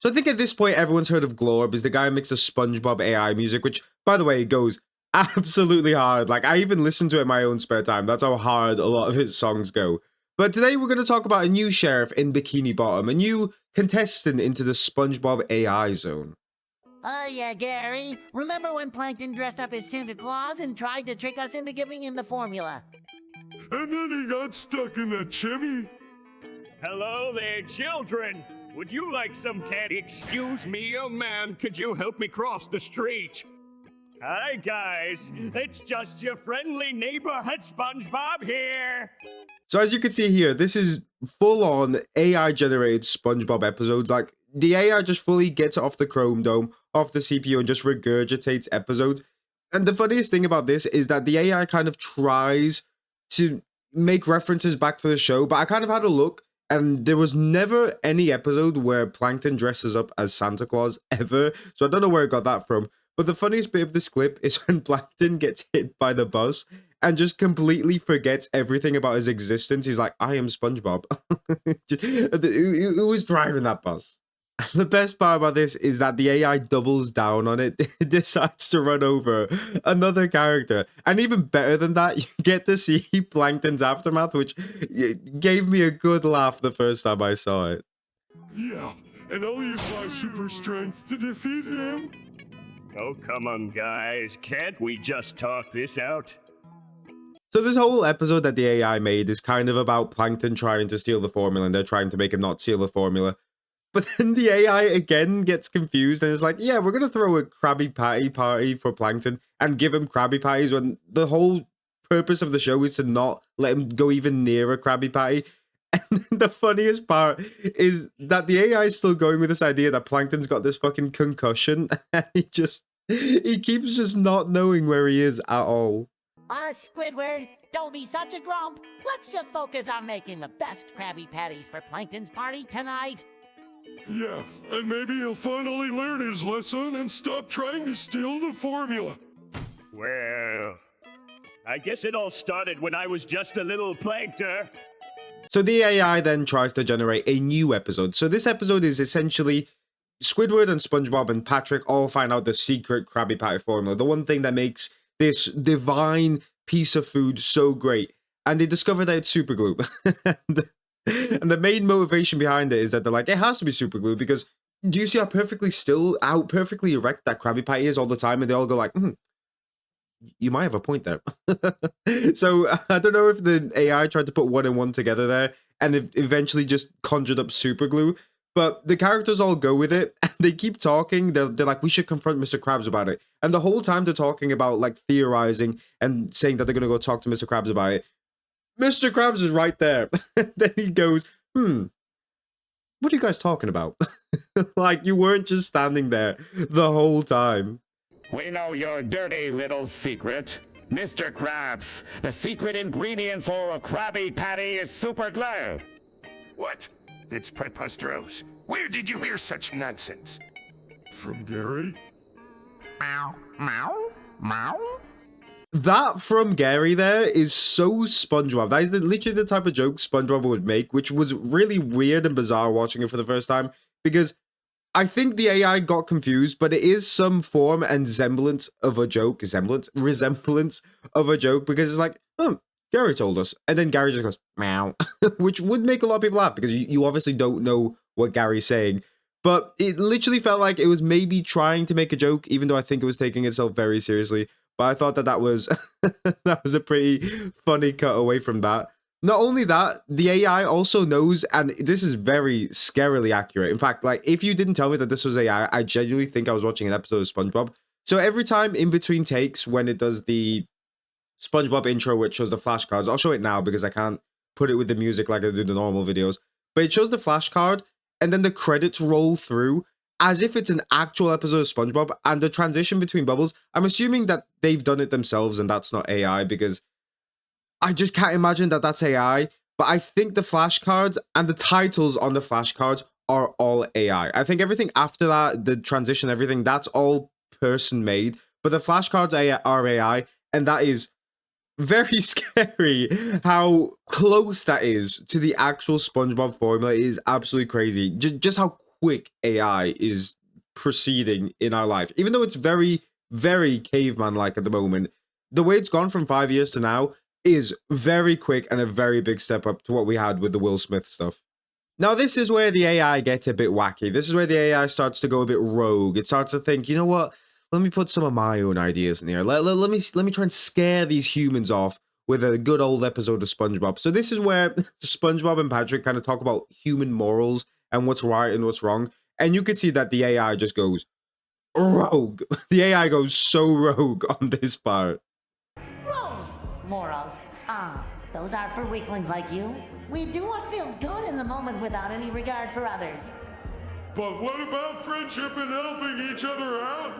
So I think at this point, everyone's heard of Glorb, is the guy who makes the SpongeBob AI music, which, by the way, goes absolutely hard. Like, I even listen to it in my own spare time. That's how hard a lot of his songs go. But today we're going to talk about a new sheriff in Bikini Bottom, a new contestant into the SpongeBob AI zone. Oh yeah, Gary. Remember when Plankton dressed up as Santa Claus and tried to trick us into giving him the formula? And then he got stuck in that chimney. Hello there, children. Would you like some candy? Excuse me, young man. Could you help me cross the street? Hi, guys. It's just your friendly neighborhood SpongeBob here. So as you can see here, this is full-on AI-generated SpongeBob episodes. Like, the AI just fully gets off the Chrome Dome, off the CPU, and just regurgitates episodes. And the funniest thing about this is that the AI kind of tries to make references back to the show, but I kind of had a look, and there was never any episode where Plankton dresses up as Santa Claus, ever. So I don't know where I got that from. But the funniest bit of this clip is when Plankton gets hit by the bus and just completely forgets everything about his existence. He's like, I am SpongeBob. Who was driving that bus? The best part about this is that the AI doubles down on it. It decides to run over another character. And even better than that, you get to see Planktons Aftermath, which gave me a good laugh the first time I saw it. Yeah, and I'll use my super strength to defeat him. Oh, come on, guys. Can't we just talk this out? So this whole episode that the AI made is kind of about Plankton trying to steal the formula, and they're trying to make him not steal the formula. But then the AI again gets confused and is like, yeah, we're going to throw a Krabby Patty party for Plankton and give him Krabby Patties when the whole purpose of the show is to not let him go even near a Krabby Patty. And the funniest part is that the AI is still going with this idea that Plankton's got this fucking concussion. And he keeps just not knowing where he is at all. Squidward, don't be such a grump. Let's just focus on making the best Krabby Patties for Plankton's party tonight. Yeah, and maybe he'll finally learn his lesson and stop trying to steal the formula. Well, I guess it all started when I was just a little plankton. So the AI then tries to generate a new episode. So this episode is essentially Squidward and SpongeBob and Patrick all find out the secret Krabby Patty formula, the one thing that makes this divine piece of food so great. And they discover that it's super glue. And the main motivation behind it is that they're like, it has to be super glue because do you see how perfectly still, how perfectly erect that Krabby Patty is all the time? And they all go like, you might have a point there. So I don't know if the AI tried to put one and one together there and it eventually just conjured up super glue. But the characters all go with it and they keep talking. They're like, we should confront Mr. Krabs about it. And the whole time they're talking about like theorizing and saying that they're going to go talk to Mr. Krabs about it. Mr. Krabs is right there. Then he goes, what are you guys talking about? Like, you weren't just standing there the whole time. We know your dirty little secret. Mr. Krabs, the secret ingredient for a Krabby Patty is super glue. What? It's preposterous. Where did you hear such nonsense? From Gary? Meow, meow, meow. That from Gary there is so SpongeBob. That is literally the type of joke SpongeBob would make, which was really weird and bizarre watching it for the first time, because I think the AI got confused, but it is some form and resemblance of a joke, resemblance of a joke, because it's like, Gary told us, and then Gary just goes, meow, which would make a lot of people laugh, because you obviously don't know what Gary's saying, but it literally felt like it was maybe trying to make a joke, even though I think it was taking itself very seriously. But I thought that was that was a pretty funny cut away from that. Not only that, the AI also knows, and this is very scarily accurate. In fact, like, if you didn't tell me that this was AI, I genuinely think I was watching an episode of SpongeBob. So every time in between takes, when it does the SpongeBob intro, which shows the flashcards, I'll show it now because I can't put it with the music like I do the normal videos. But it shows the flashcard, and then the credits roll through as if it's an actual episode of SpongeBob, and the transition between bubbles, I'm assuming that they've done it themselves and that's not AI, because I just can't imagine that that's AI, but I think the flashcards and the titles on the flashcards are all AI. I think everything after that, the transition, everything, that's all person-made, but the flashcards are AI, and that is very scary. How close that is to the actual SpongeBob formula is absolutely crazy. Just how quick AI is proceeding in our life. Even though it's very, very caveman-like at the moment, the way it's gone from 5 years to now is very quick and a very big step up to what we had with the Will Smith stuff. Now, this is where the AI gets a bit wacky. This is where the AI starts to go a bit rogue. It starts to think, you know what? Let me put some of my own ideas in here. Let me try and scare these humans off with a good old episode of SpongeBob. So this is where SpongeBob and Patrick kind of talk about human morals and what's right and what's wrong. And you can see that the AI just goes rogue. The AI goes so rogue on this part. Rules, morals. Those are for weaklings like you. We do what feels good in the moment without any regard for others. But what about friendship and helping each other out?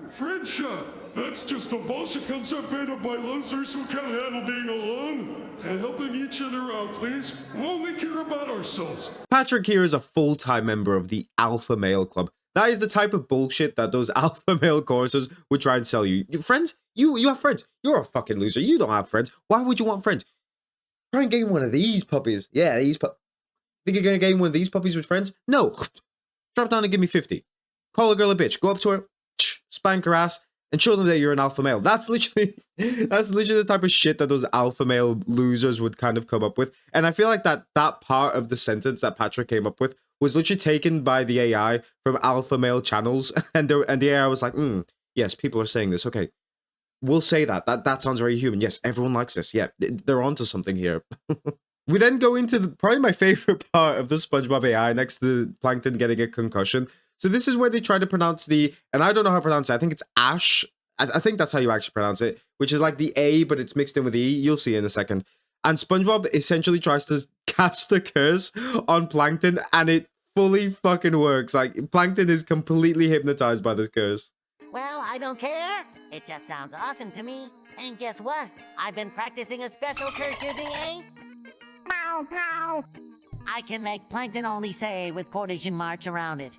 Friendship! That's just a bullshit concept made up by losers who can't handle being alone. And helping each other out, please. We only care about ourselves. Patrick here is a full-time member of the Alpha Male Club. That is the type of bullshit that those alpha male courses would try and sell you. Friends? You have friends. You're a fucking loser. You don't have friends. Why would you want friends? Try and gain one of these puppies. Yeah, these puppies. Think you're going to gain one of these puppies with friends? No. Drop down and give me 50. Call a girl a bitch. Go up to her, spank her ass, and show them that you're an alpha male. That's literally the type of shit that those alpha male losers would kind of come up with. And I feel like that part of the sentence that Patrick came up with was literally taken by the AI from alpha male channels. And the AI was like, yes, people are saying this. Okay, we'll say that. That sounds very human. Yes, everyone likes this. Yeah, they're onto something here. We then go into probably my favorite part of the SpongeBob AI next to Plankton getting a concussion. So this is where they try to pronounce and I don't know how to pronounce it. I think it's Ash. I think that's how you actually pronounce it, which is like the A, but it's mixed in with E. You'll see in a second. And SpongeBob essentially tries to cast a curse on Plankton, and it fully fucking works. Like, Plankton is completely hypnotized by this curse. Well, I don't care. It just sounds awesome to me. And guess what? I've been practicing a special curse using a... Meow, meow. I can make Plankton only say with quotation marks around it.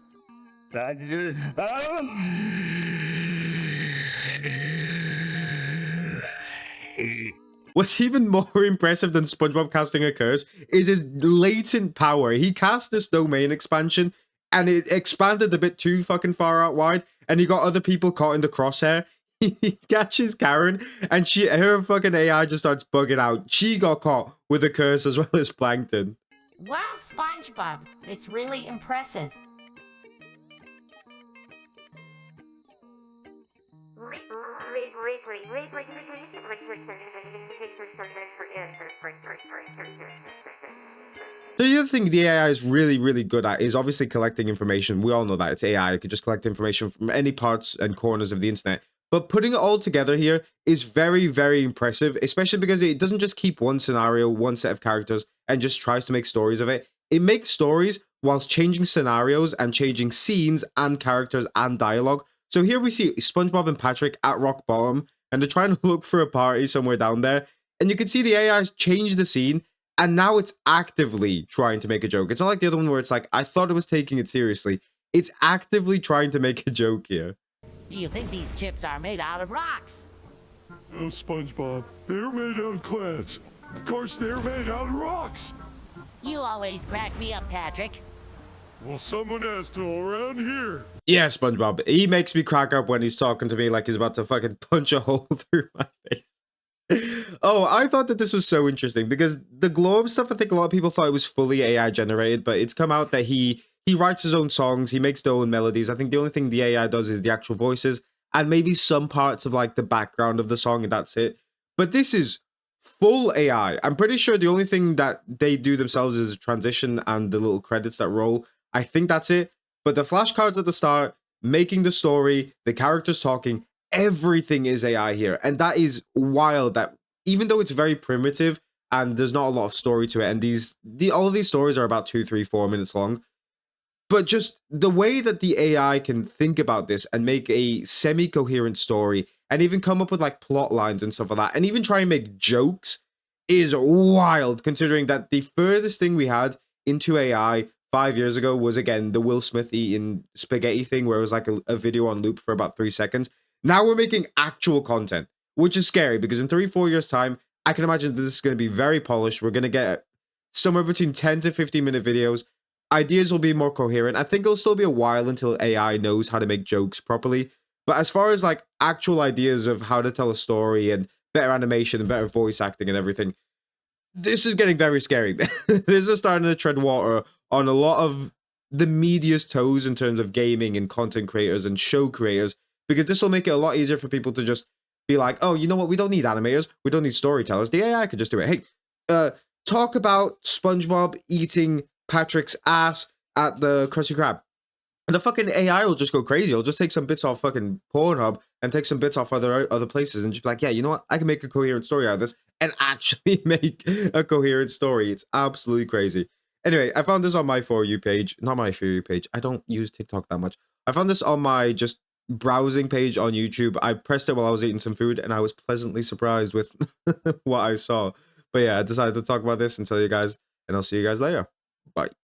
What's even more impressive than SpongeBob casting a curse is his latent power. He cast this domain expansion, and it expanded a bit too fucking far out wide, and he got other people caught in the crosshair. He catches Karen, and her fucking AI just starts bugging out. She got caught with a curse as well as Plankton. Wow, SpongeBob, it's really impressive. The other thing the AI is really, really good at is obviously collecting information. We all know that. It's AI. It could just collect information from any parts and corners of the internet. But putting it all together here is very, very impressive, especially because it doesn't just keep one scenario, one set of characters, and just tries to make stories of it. It makes stories whilst changing scenarios and changing scenes and characters and dialogue. So here we see SpongeBob and Patrick at rock bottom, and they're trying to look for a party somewhere down there. And you can see the AI's changed the scene, and now it's actively trying to make a joke. It's not like the other one where it's like, I thought it was taking it seriously. It's actively trying to make a joke here. Do you think these chips are made out of rocks? Oh, SpongeBob, they're made out of clads. Of course, they're made out of rocks. You always crack me up, Patrick. Well, someone has to around here. Yeah, SpongeBob. He makes me crack up when he's talking to me like he's about to fucking punch a hole through my face. Oh, I thought that this was so interesting because the globe stuff, I think a lot of people thought it was fully AI generated, but it's come out that he writes his own songs, he makes their own melodies. I think the only thing the AI does is the actual voices and maybe some parts of like the background of the song, and that's it. But this is full AI. I'm pretty sure the only thing that they do themselves is transition and the little credits that roll. I think that's it. But the flashcards at the start, making the story, the characters talking, everything is AI here. And that is wild that even though it's very primitive and there's not a lot of story to it, and all of these stories are about 2, 3, 4 minutes long, but just the way that the AI can think about this and make a semi-coherent story and even come up with like plot lines and stuff like that, and even try and make jokes is wild, considering that the furthest thing we had into AI 5 years ago was, again, the Will Smith eating spaghetti thing where it was like a video on loop for about 3 seconds. Now we're making actual content, which is scary because in 3-4 years' time, I can imagine that this is going to be very polished. We're going to get somewhere between 10 to 15 minute videos. ideas will be more coherent. I think it'll still be a while until AI knows how to make jokes properly. But as far as like actual ideas of how to tell a story and better animation and better voice acting and everything, this is getting very scary. This is starting to tread water on a lot of the media's toes in terms of gaming and content creators and show creators, because this will make it a lot easier for people to just be like, oh, you know what? We don't need animators. We don't need storytellers. The AI could just do it. Hey, talk about SpongeBob eating Patrick's ass at the Krusty Krab. And the fucking AI will just go crazy. It'll just take some bits off fucking Pornhub and take some bits off other places and just be like, yeah, you know what? I can make a coherent story out of this and actually make a coherent story. It's absolutely crazy. Anyway, I found this on my For You page. Not my For You page. I don't use TikTok that much. I found this on my just browsing page on YouTube. I pressed it while I was eating some food and I was pleasantly surprised with what I saw. But yeah, I decided to talk about this and tell you guys, and I'll see you guys later. Bye.